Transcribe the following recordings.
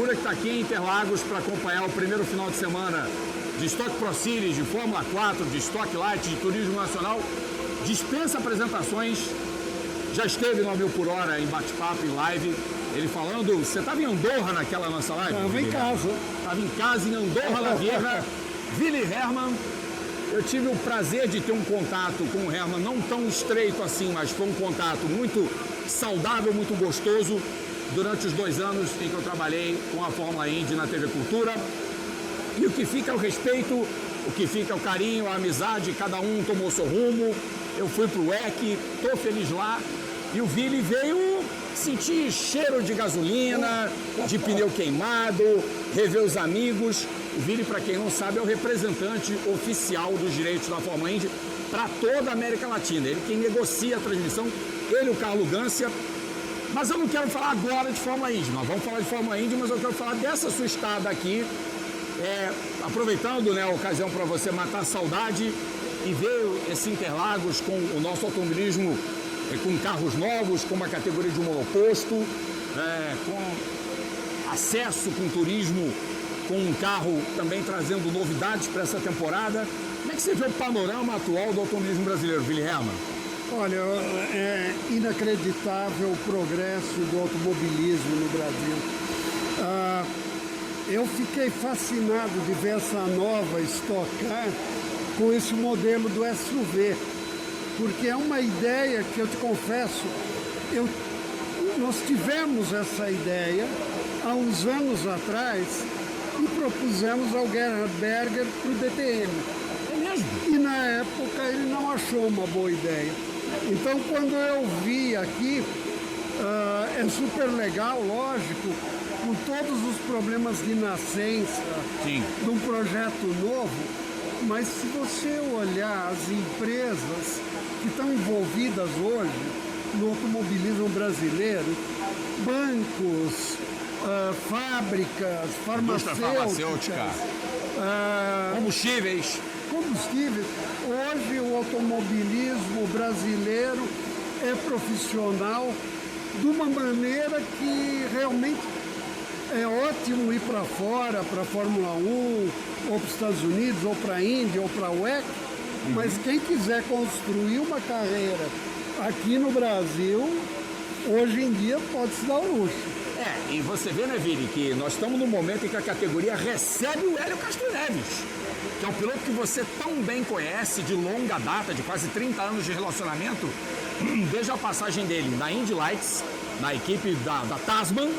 Cultura, que está aqui em Interlagos para acompanhar o primeiro final de semana de Stock Pro Series, de Fórmula 4, de Stock Light, de Turismo Nacional. Dispensa apresentações, já esteve no 1000 por hora em bate-papo, em live, ele falando, você estava em Andorra naquela nossa live? Estava em casa. Estava em casa, em Andorra la Vieja, Willi Hermann. Eu tive o prazer de ter um contato com o Hermann, não tão estreito assim, mas foi um contato muito saudável, muito gostoso, durante os 2 anos em que eu trabalhei com a Fórmula Indy na TV Cultura. E o que fica é o respeito, o que fica é o carinho, a amizade, cada um tomou seu rumo. Eu fui pro WEC, tô feliz lá. E o Willi veio sentir cheiro de gasolina, de pneu queimado, rever os amigos. O Willi, para quem não sabe, é o representante oficial dos direitos da Fórmula Indy para toda a América Latina. Ele quem negocia a transmissão, ele e o Carlo Gância. Mas eu não quero falar agora de Fórmula Indy, nós vamos falar de Fórmula Indy, mas eu quero falar dessa sua estada aqui, aproveitando, né, a ocasião para você matar a saudade e ver esse Interlagos com o nosso automobilismo, com carros novos, com uma categoria de monoposto, com acesso, com turismo, com um carro também trazendo novidades para essa temporada. Como é que você vê o panorama atual do automobilismo brasileiro, Willi Hermann? Olha, é inacreditável o progresso do automobilismo no Brasil. Eu fiquei fascinado de ver essa nova Stock Car com esse modelo do SUV, porque é uma ideia que eu te confesso, nós tivemos essa ideia há uns anos atrás e propusemos ao Gerhard Berger para o DTM. É mesmo? E na época ele não achou uma boa ideia. Então quando eu vi aqui, é super legal, lógico, com todos os problemas de nascença de um projeto novo, mas se você olhar as empresas que estão envolvidas hoje no automobilismo brasileiro, bancos, fábricas, farmacêuticas, combustíveis. Hoje o automobilismo brasileiro é profissional de uma maneira que realmente é ótimo ir para fora, para a Fórmula 1, ou para os Estados Unidos, ou para a Indy, ou para a WEC, mas quem quiser construir uma carreira aqui no Brasil, hoje em dia pode se dar o luxo. E você vê, né, Willi, que nós estamos num momento em que a categoria recebe o Hélio Castro Neves, que é um piloto que você tão bem conhece, de longa data, de quase 30 anos de relacionamento, desde a passagem dele na Indy Lights, na equipe da Tasman,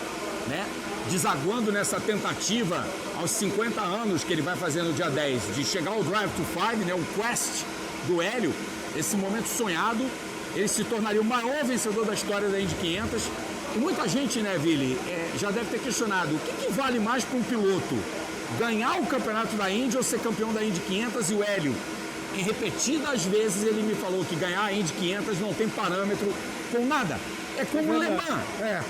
né, desaguando nessa tentativa aos 50 anos que ele vai fazer no dia 10, de chegar ao Drive to Five, né, o Quest do Hélio, esse momento sonhado, ele se tornaria o maior vencedor da história da Indy 500. E muita gente, né, Willi, já deve ter questionado, o que vale mais para um piloto? Ganhar o campeonato da Indy ou ser campeão da Indy 500? E o Hélio, em repetidas vezes, ele me falou que ganhar a Indy 500 não tem parâmetro com nada. É como o Le Mans,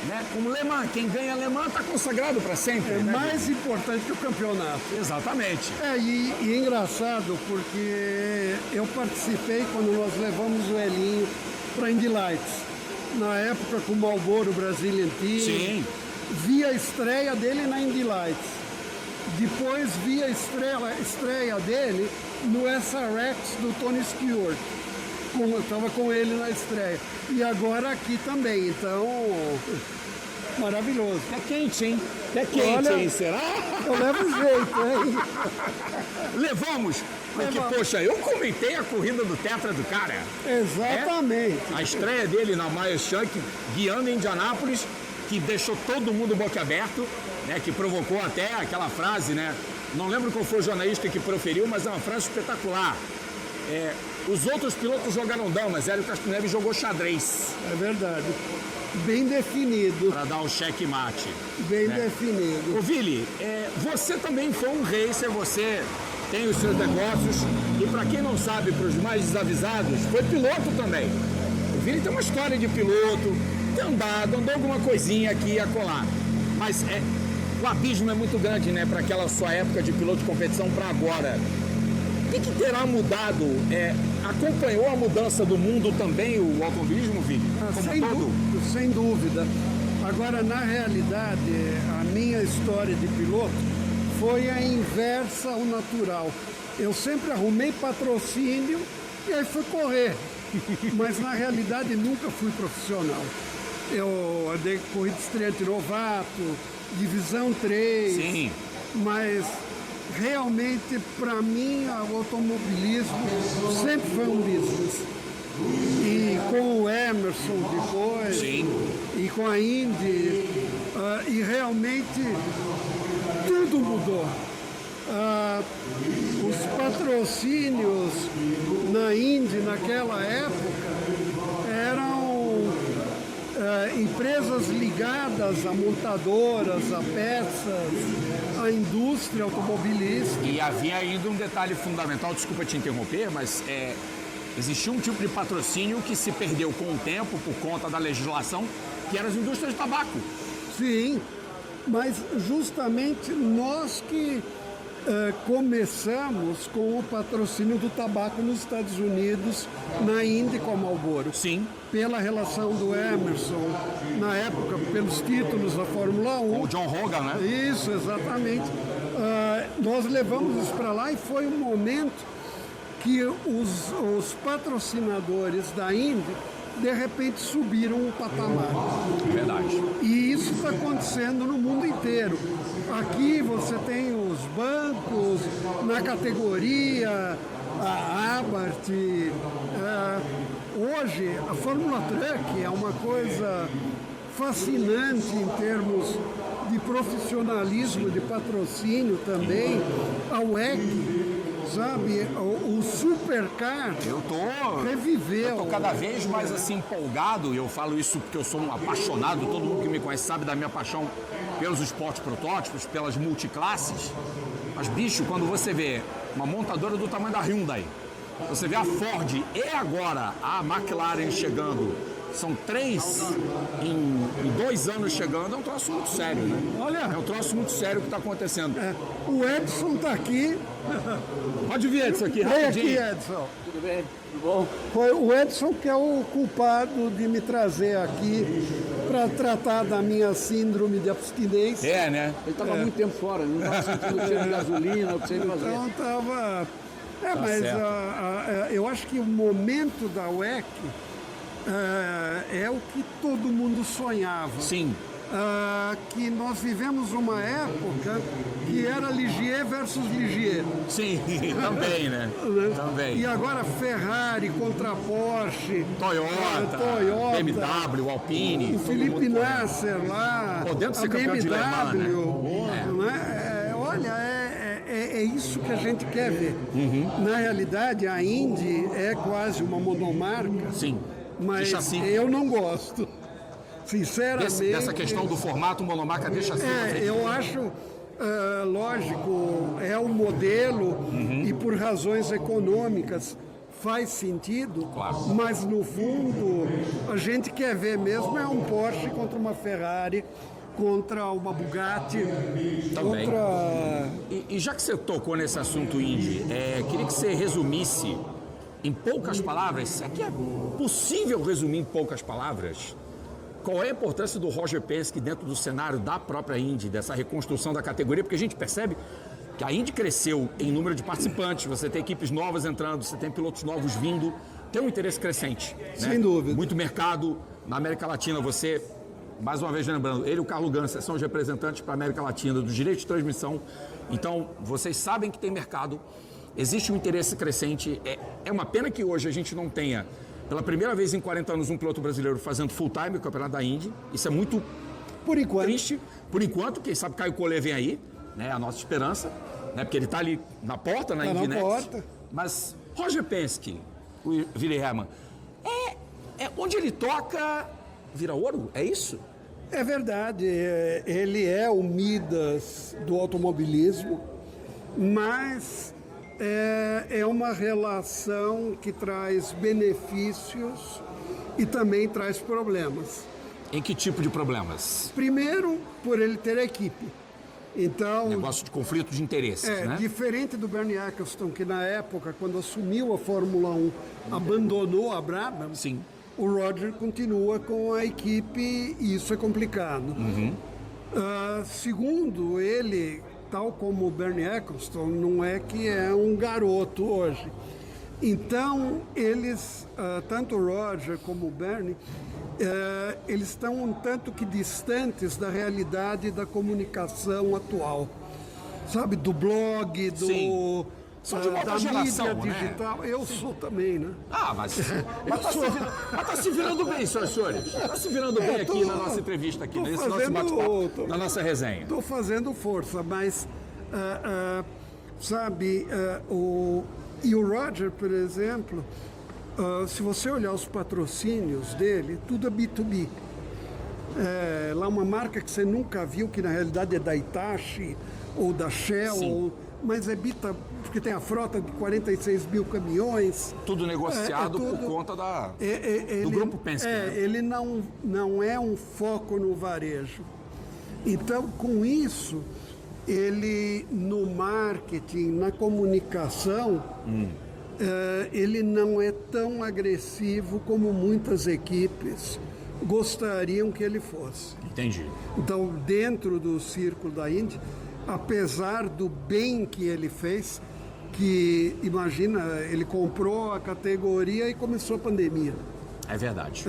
né? Como Le Mans, quem ganha Le Mans está consagrado para sempre. É, né, mais Willi? importante que o campeonato. Exatamente. E é engraçado porque eu participei quando nós levamos o Elinho para a Indy Lights. Na época com o Marlboro Brazilian Team. Sim. Vi a estreia dele na Indy Lights. Depois vi a estreia dele no SRX do Tony Stewart. Eu estava com ele na estreia. E agora aqui também, então... Maravilhoso. É quente, hein? É quente, olha, hein? Será? Eu levo jeito, hein? Levamos! Porque, poxa, eu comentei a corrida do Tetra do cara. Exatamente. A estreia dele na Meyer Shank, guiando em Indianápolis, que deixou todo mundo boquiaberto, né? Que provocou até aquela frase, né? Não lembro qual foi o jornalista que proferiu, mas é uma frase espetacular. Os outros pilotos jogaram damas, Hélio Castro Neves jogou xadrez. É verdade. Bem definido. Para dar o checkmate. Bem definido. Ô, Willi, você também foi um racer, você tem os seus negócios e, para quem não sabe, para os mais desavisados, foi piloto também. O Willi tem uma história de piloto, tem andou alguma coisinha aqui e acolá. Mas o abismo é muito grande, né, para aquela sua época de piloto de competição para agora. O que terá mudado? Acompanhou a mudança do mundo também o automobilismo, Willi? Sem dúvida. Agora, na realidade, a minha história de piloto foi a inversa ao natural. Eu sempre arrumei patrocínio e aí fui correr. Mas, na realidade, nunca fui profissional. Eu andei com corrida estreante novato, divisão 3. Sim. Mas, realmente, para mim, o automobilismo sempre foi um business. E com o Emerson depois, Sim. e com a Indy, e realmente tudo mudou. Os patrocínios na Indy naquela época eram empresas ligadas a montadoras, a peças, a indústria automobilística. E havia ainda um detalhe fundamental, desculpa te interromper, mas existia um tipo de patrocínio que se perdeu com o tempo por conta da legislação, que eram as indústrias de tabaco. Sim, mas justamente nós que começamos com o patrocínio do tabaco nos Estados Unidos, na Indy com a Marlboro. Sim. Pela relação do Emerson, na época, pelos títulos da Fórmula 1. O John Hogan, né? Isso, exatamente. Nós levamos isso para lá e foi um momento que os patrocinadores da Indy, de repente, subiram um patamar. Verdade. E isso está acontecendo no mundo inteiro. Aqui você tem os bancos, na categoria, a Abarth. Hoje, a Fórmula Truck é uma coisa fascinante em termos de profissionalismo, de patrocínio também. A WEC, sabe, o Supercar reviveu. Eu tô cada vez mais assim empolgado, e eu falo isso porque eu sou um apaixonado, todo mundo que me conhece sabe da minha paixão pelos esportes protótipos, pelas multiclasses. Mas, bicho, quando você vê uma montadora do tamanho da Hyundai, você vê a Ford e agora a McLaren chegando, são 3 em 2 anos chegando, é um troço muito sério, né? Olha, é um troço muito sério que está acontecendo. O Edson está aqui. Pode vir, Edson, aqui, Vem rapidinho. aqui, Edson. Tudo bem? Tudo bom? Foi o Edson que é o culpado de me trazer aqui para tratar da minha síndrome de abstinência. É, né? Ele estava muito tempo fora, não estava sentindo o cheiro de gasolina, o que você fazia. Então estava... mas certo. eu acho que o momento da WEC é o que todo mundo sonhava. Sim. Que nós vivemos uma época que era Ligier versus Ligier. Sim, também, né? Também. E agora Ferrari contra Porsche, Toyota, BMW, Alpine. o Felipe Nasser lá, Podendo ser a campeão de Le Mans, né? BMW, né? Olha, é isso que a gente quer ver. Na realidade, a Indy é quase uma monomarca, Sim. mas assim. eu não gosto. Sinceramente... Dessa questão do formato monomarca, deixa assim. eu acho, lógico, é um modelo e por razões econômicas faz sentido, Claro. mas no fundo a gente quer ver mesmo é um Porsche contra uma Ferrari, contra uma Bugatti, Também. contra... E já que você tocou nesse assunto Indy, queria que você resumisse em poucas palavras, é que é possível resumir em poucas palavras, qual é a importância do Roger Penske dentro do cenário da própria Indy, dessa reconstrução da categoria, porque a gente percebe que a Indy cresceu em número de participantes, você tem equipes novas entrando, você tem pilotos novos vindo, tem um interesse crescente. Sem né? dúvida. Muito mercado na América Latina, você, mais uma vez lembrando, ele e o Carlo Ganser são os representantes para a América Latina dos direitos de transmissão, então vocês sabem que tem mercado, existe um interesse crescente, é uma pena que hoje a gente não tenha, pela primeira vez em 40 anos, um piloto brasileiro fazendo full-time o campeonato da Indy. Isso é muito triste. Por enquanto, quem sabe Caio Collet vem aí, né? A nossa esperança, né? Porque ele está ali na porta, na Indy Next. porta. Mas Roger Penske, o Willy Hermann, onde ele toca, vira ouro? É isso? É verdade, ele é o Midas do automobilismo, mas é uma relação que traz benefícios e também traz problemas. Em que tipo de problemas? Primeiro, por ele ter equipe. Então, Negócio de conflito de interesses, né? diferente do Bernie Eccleston, que na época, quando assumiu a Fórmula 1, abandonou a Brabham, Sim. o Roger continua com a equipe e isso é complicado. Segundo ele, tal como o Bernie Ecclestone, não é que é um garoto hoje. Então, eles, tanto o Roger como o Bernie, eles estão um tanto que distantes da realidade da comunicação atual. Sabe, do blog, Sim. São de uma da outra geração, mídia digital. Eu sou também, né? Ah, mas tá se virando bem, senhores. Está se virando bem aqui na nossa entrevista, aqui, nesse nosso bate-papo, na nossa resenha. Estou fazendo força, mas, sabe, o Roger, por exemplo, se você olhar os patrocínios dele, tudo é B2B. Lá uma marca que você nunca viu, que na realidade é da Hitachi ou da Shell, mas é Bita, porque tem a frota de 46 mil caminhões. Tudo negociado por conta do Grupo Penske. Ele não é um foco no varejo. Então, com isso, ele no marketing, na comunicação, ele não é tão agressivo como muitas equipes gostariam que ele fosse. Entendi. Então, dentro do círculo da Indy, apesar do bem que ele fez, que, imagina, ele comprou a categoria e começou a pandemia. É verdade.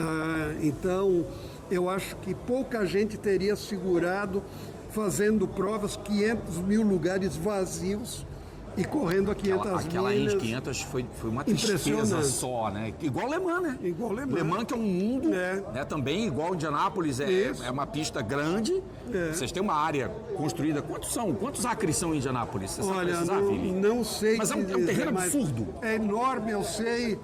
Então, eu acho que pouca gente teria segurado fazendo provas, 500 mil lugares vazios e correndo a 500 milhas. Aquela Indy 500 foi uma tristeza só, né? Igual Le Mans, né? Igual Le Mans. Le Mans que é um mundo, né? Também igual Indianápolis, é uma pista grande. Vocês têm uma área construída. Quantos acres são em Indianápolis? Você Olha, sabe precisar, Vili? não sei. Mas é um terreno absurdo. É enorme, eu sei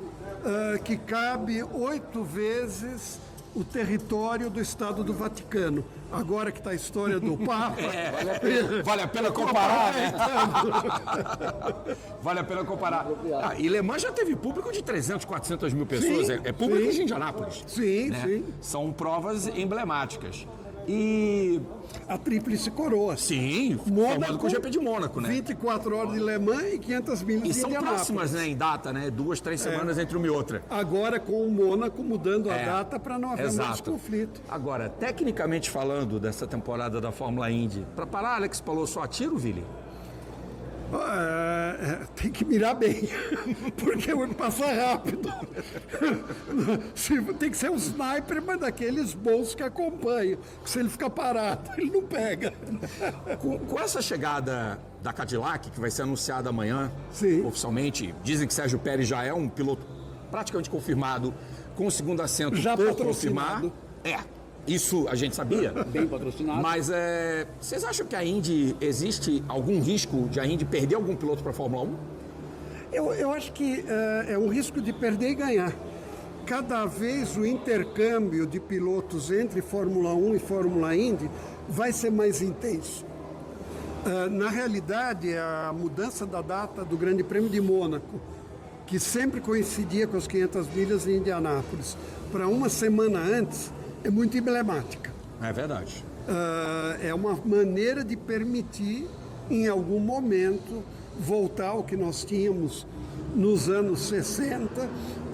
que cabe 8 vezes o território do Estado do Vaticano. Agora que está a história do Papa... Vale a pena comparar, né? Vale a pena comparar. E Le Mans já teve público de 300, 400 mil pessoas. Sim, é público de Indianápolis. Sim, né? sim. São provas emblemáticas. E... A Tríplice Coroa. Sim, formado com o GP de Mônaco, né? 24 horas de Le Mans e 500 milhas de Indianápolis. E são próximas, né, em data, né? 2, 3 semanas entre uma e outra. Agora com o Mônaco mudando a data para não haver mais conflito. Agora, tecnicamente falando dessa temporada da Fórmula Indy, para parar, Alex falou só tiro, Vili? Tem que mirar bem, porque passa rápido. Tem que ser um sniper, mas daqueles bons que acompanham. Se ele ficar parado, ele não pega. Com essa chegada da Cadillac, que vai ser anunciada amanhã, oficialmente, dizem que Sérgio Pérez já é um piloto praticamente confirmado, com o segundo assento já por confirmar. Isso a gente sabia. Bem patrocinado. Mas vocês acham que a Indy, existe algum risco de a Indy perder algum piloto para a Fórmula 1? Eu acho que é um risco de perder e ganhar. Cada vez o intercâmbio de pilotos entre Fórmula 1 e Fórmula Indy vai ser mais intenso. Na realidade, a mudança da data do Grande Prêmio de Mônaco, que sempre coincidia com as 500 milhas em Indianápolis, para uma semana antes, é muito emblemática. É verdade. É uma maneira de permitir, em algum momento, voltar ao que nós tínhamos nos anos 60.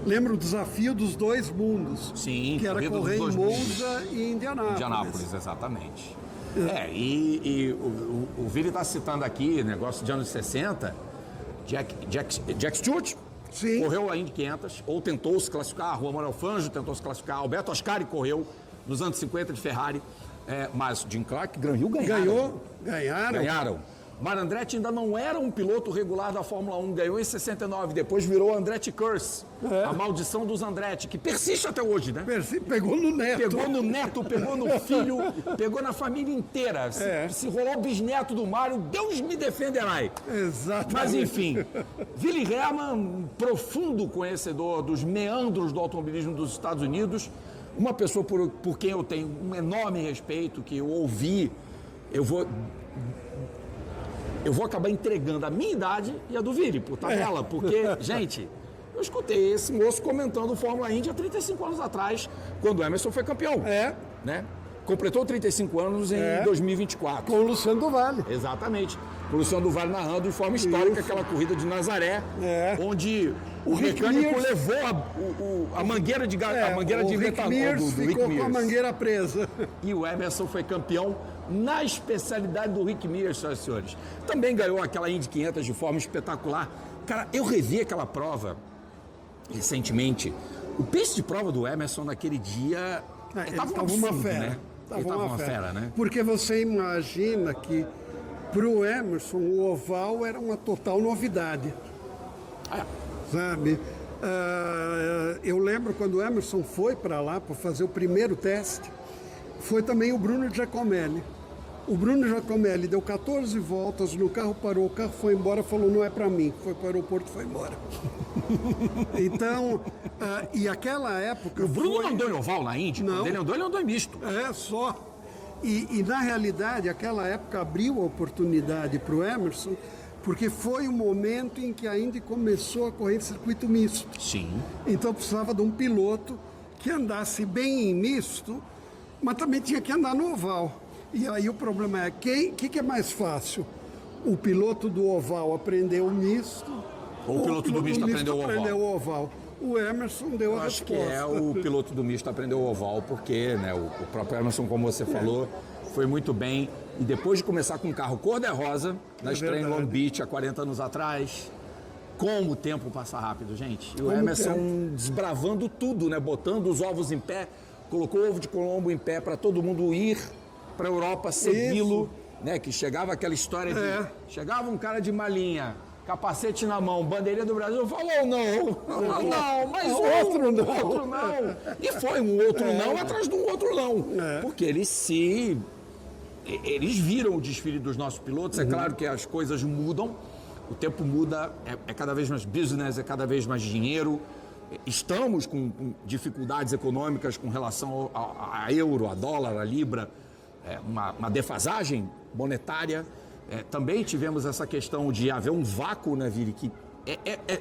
Lembra o desafio dos dois mundos? Sim. Que era correr em Monza e Indianápolis. Indianápolis, exatamente. E o Vili está citando aqui, negócio de anos 60, Jack Stewart. Sim. Correu a Indy 500, ou tentou se classificar, Juan Manuel Fangio tentou se classificar, Alberto Ascari correu nos anos 50 de Ferrari, mas Jim Clark e Granville ganharam. Mar Andretti ainda não era um piloto regular da Fórmula 1, ganhou em 69, depois virou Andretti Curse, a maldição dos Andretti, que persiste até hoje, né? Pegou no neto. Pegou no neto, pegou no filho, pegou na família inteira. Se rolou o bisneto do Mário, Deus me defenderá. Exatamente. Mas enfim, Willy Hermann, um profundo conhecedor dos meandros do automobilismo dos Estados Unidos, uma pessoa por quem eu tenho um enorme respeito, que eu ouvi, eu vou acabar entregando a minha idade e a do Vili, por tabela, porque, gente, eu escutei esse moço comentando Fórmula Indy há 35 anos atrás, quando o Emerson foi campeão. Né? completou 35 anos em 2024. Com o Luciano do Vale. Exatamente. O Luciano do Vale narrando de forma histórica aquela corrida de Nazaré, onde o mecânico levou a mangueira de metanol do Rick ficou com a mangueira presa. E o Emerson foi campeão na especialidade do Rick Mears, senhoras e senhores. Também ganhou aquela Indy 500 de forma espetacular. Cara, eu revi aquela prova recentemente. O pace de prova do Emerson naquele dia estava uma fera. Né? Ele estava uma fera, né? Porque você imagina que para o Emerson o oval era uma total novidade. Sabe? Eu lembro quando o Emerson foi para lá para fazer o primeiro teste, foi também o Bruno Giacomelli. O Bruno Giacomelli deu 14 voltas no carro, parou, o carro foi embora, falou, não é para mim. Foi para o aeroporto e foi embora. Então, e aquela época... O Bruno não andou em oval na Indy? Não. Quando ele andou em misto. Só. E na realidade, aquela época abriu a oportunidade para o Emerson, porque foi o momento em que a Indy começou a correr circuito misto. Sim. Então precisava de um piloto que andasse bem em misto, mas também tinha que andar no oval. E aí o problema é, que é mais fácil? O piloto do oval aprendeu o misto, ou o piloto do misto aprendeu o oval? O Emerson deu a resposta. Acho que é o piloto do misto aprendeu o oval, porque né, o próprio Emerson, como você falou, foi muito bem. E depois de começar com um carro cor-de-rosa, na estreia em Long Beach, há 40 anos atrás, como o tempo passa rápido, gente. E o Emerson desbravando tudo, né, botando os ovos em pé, colocou o ovo de Colombo em pé para todo mundo ir para a Europa, segui-lo, né, que chegava aquela história de... Chegava um cara de malinha, capacete na mão, bandeirinha do Brasil, falou não, mas outro não. E foi um outro não atrás de um outro não. Porque eles viram o desfile dos nossos pilotos. É claro que as coisas mudam, o tempo muda, é cada vez mais business, é cada vez mais dinheiro. Estamos com dificuldades econômicas com relação a euro, a dólar, a libra, uma defasagem monetária. Também tivemos essa questão de haver um vácuo, né, Viri, que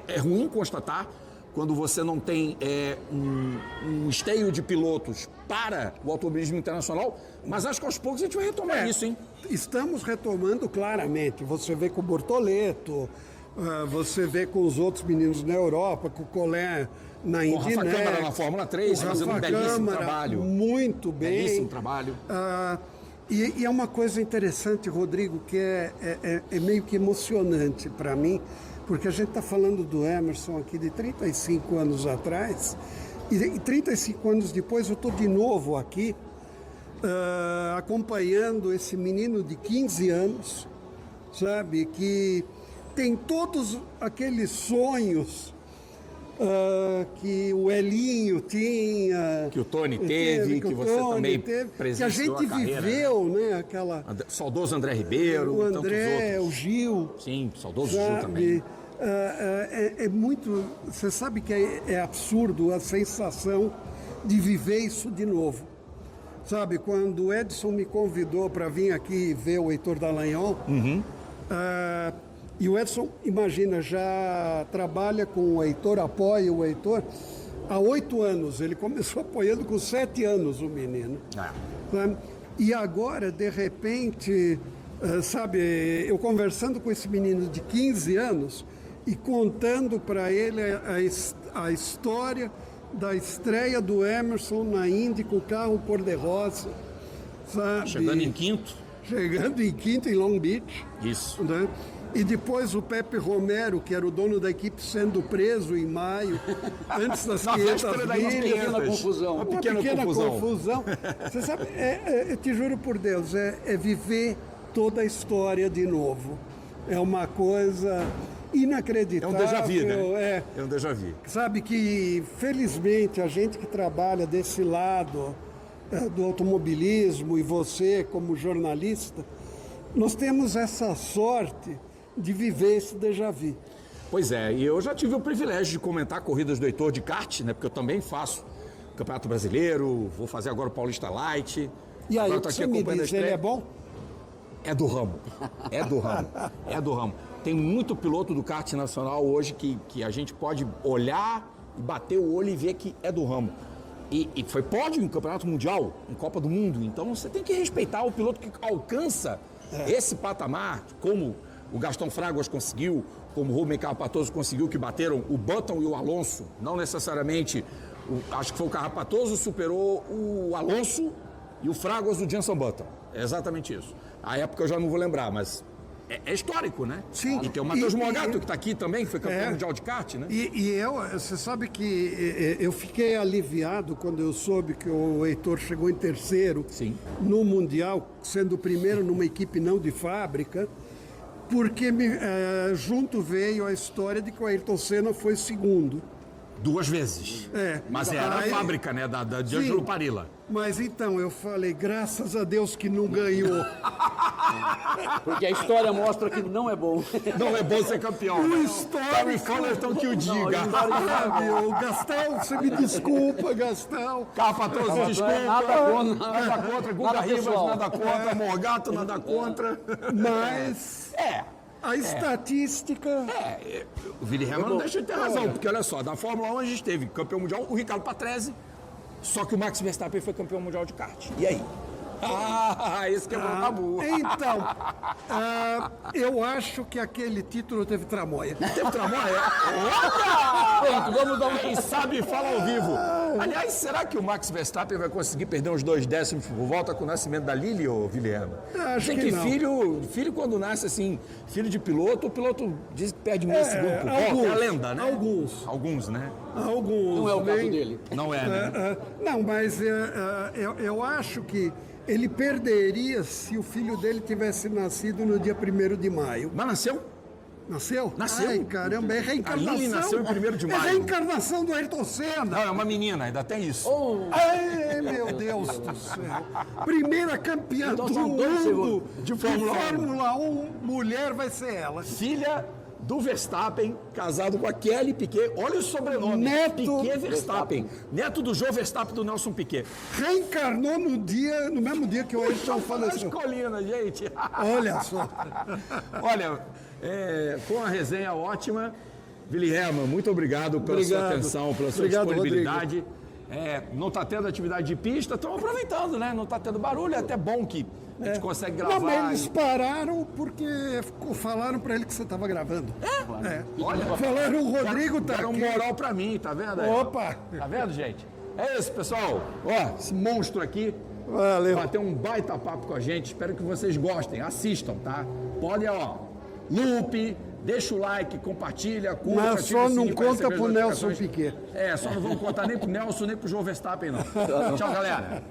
é ruim constatar quando você não tem um esteio de pilotos para o automobilismo internacional, mas acho que aos poucos a gente vai retomar isso, hein? Estamos retomando claramente. Você vê com o Bortoleto, você vê com os outros meninos na Europa, com o Collet na Indy, o Rafa Câmara na Fórmula 3, fazendo um belíssimo trabalho. Muito bem. Belíssimo trabalho. E é uma coisa interessante, Rodrigo, que é meio que emocionante para mim, porque a gente está falando do Emerson aqui de 35 anos atrás, e 35 anos depois eu estou de novo aqui, acompanhando esse menino de 15 anos, sabe, que tem todos aqueles sonhos que o Elinho tinha, que o Tony teve, que você também presenciou que a gente viveu, né? Aquela saudoso André Ribeiro, o André, o Gil, sim, saudoso Gil também. É muito, você sabe que é absurdo a sensação de viver isso de novo, sabe? Quando o Edson me convidou para vir aqui ver o Heitor Dallagnol, e o Edson, imagina, já trabalha com o Heitor, apoia o Heitor há 8 anos. Ele começou apoiando com 7 anos o menino. E agora, de repente, sabe, eu conversando com esse menino de 15 anos e contando para ele a história da estreia do Emerson na Indy com o carro cor-de-rosa, sabe? Chegando em quinto. Chegando em quinto em Long Beach. Isso. Né? E depois o Pepe Romero, que era o dono da equipe, sendo preso em maio, antes das 500 milhas. Uma pequena confusão. Você sabe, eu te juro por Deus, é viver toda a história de novo. É uma coisa inacreditável. É um déjà vu, né? É um déjà vu. Sabe que, felizmente, a gente que trabalha desse lado do automobilismo e você como jornalista, nós temos essa sorte de viver esse déjà vu. Pois é, e eu já tive o privilégio de comentar corridas do Heitor de kart, né? Porque eu também faço Campeonato Brasileiro, vou fazer agora o Paulista Light. E aí, o que você me diz, ele é bom? É do ramo, é do ramo. Tem muito piloto do kart nacional hoje que a gente pode olhar e bater o olho e ver que é do ramo. E foi pódio em campeonato mundial, em Copa do Mundo. Então você tem que respeitar o piloto que alcança esse patamar, como o Gastão Fraguas conseguiu, como o Rubem Carrapatoso conseguiu, que bateram o Button e o Alonso. Não necessariamente, acho que foi o Carrapatoso superou o Alonso e o Fraguas do Jenson Button. É exatamente isso. A época eu já não vou lembrar, mas é histórico, né? Sim. E tem o Matheus Mogato, que está aqui também, que foi campeão mundial de kart, né? Você sabe que eu fiquei aliviado quando eu soube que o Heitor chegou em terceiro Sim. no Mundial, sendo o primeiro numa equipe não de fábrica, porque junto veio a história de que o Ayrton Senna foi segundo. 2 vezes. Mas era a fábrica, né? De Ângelo Parilla. Mas então, eu falei, graças a Deus que não ganhou. Porque a história mostra que não é bom. Não é bom ser campeão. O né? histórico... Terry Fullerton que o diga. Meu, Gastão, você me desculpa, Gastão. Carrapatoso, desculpa. Nada contra. Guga Nada Rivas, pessoal. nada contra. Morgato, nada contra. Mas a estatística... O Willy Hermann não deixa de ter razão, porque olha só, da Fórmula 1 a gente teve campeão mundial, o Ricardo Patrese, só que o Max Verstappen foi campeão mundial de kart. E aí? Esse quebrou o tabu. Então, eu acho que aquele título teve tramóia. Teve tramóia? Pronto, vamos dar Quem sabe fala ao vivo. Aliás, será que o Max Verstappen vai conseguir perder uns 2 décimos por volta com o nascimento da Lili, ou Guilherme? Acho Tem que que não. filho quando nasce assim, filho de piloto, o piloto diz que perde meio segundo por volta. alguns, É a lenda, né? alguns. né? Alguns. Não é o caso bem- dele. Não é, né? Não, mas eu acho que ele perderia se o filho dele tivesse nascido no dia 1º de maio. Mas nasceu? Nasceu? Nasceu. Ai, caramba, é reencarnação. A Lili nasceu em 1º de É maio. reencarnação do Ayrton Senna. Não, é uma menina, ainda tem isso. Ai, meu Deus do céu. Primeira campeã Então do são 2 mundo segundos de Fórmula 1, mulher vai ser ela. Filha do Verstappen, casado com a Kelly Piquet. Olha o sobrenome. Neto Piquet Verstappen. Neto do Joe Verstappen do Nelson Piquet. Reencarnou no mesmo dia que o Ayrton As faleceu. colinas, gente. Olha só. Olha, com a resenha ótima, Willy Hermann, muito obrigado pela sua Obrigado. atenção, pela sua Obrigado, disponibilidade. Não está tendo atividade de pista, estamos aproveitando, né? Não está tendo barulho, é até bom que a gente consegue gravar. Não, mas eles pararam porque falaram pra ele que você estava gravando. Olha, Falaram, o Rodrigo tá deram aqui. moral pra mim, tá vendo? aí? Opa! Tá vendo, gente? É isso, pessoal. Ó, esse monstro aqui Valeu. bateu um baita papo com a gente. Espero que vocês gostem. Assistam, tá? Podem, loop, deixa o like, compartilha, curta. Mas ativa só o não sininho pra conta receber as pro Nelson notificações. Piquet. Só não vamos contar nem pro Nelson, nem pro João Verstappen, não. Tchau, galera.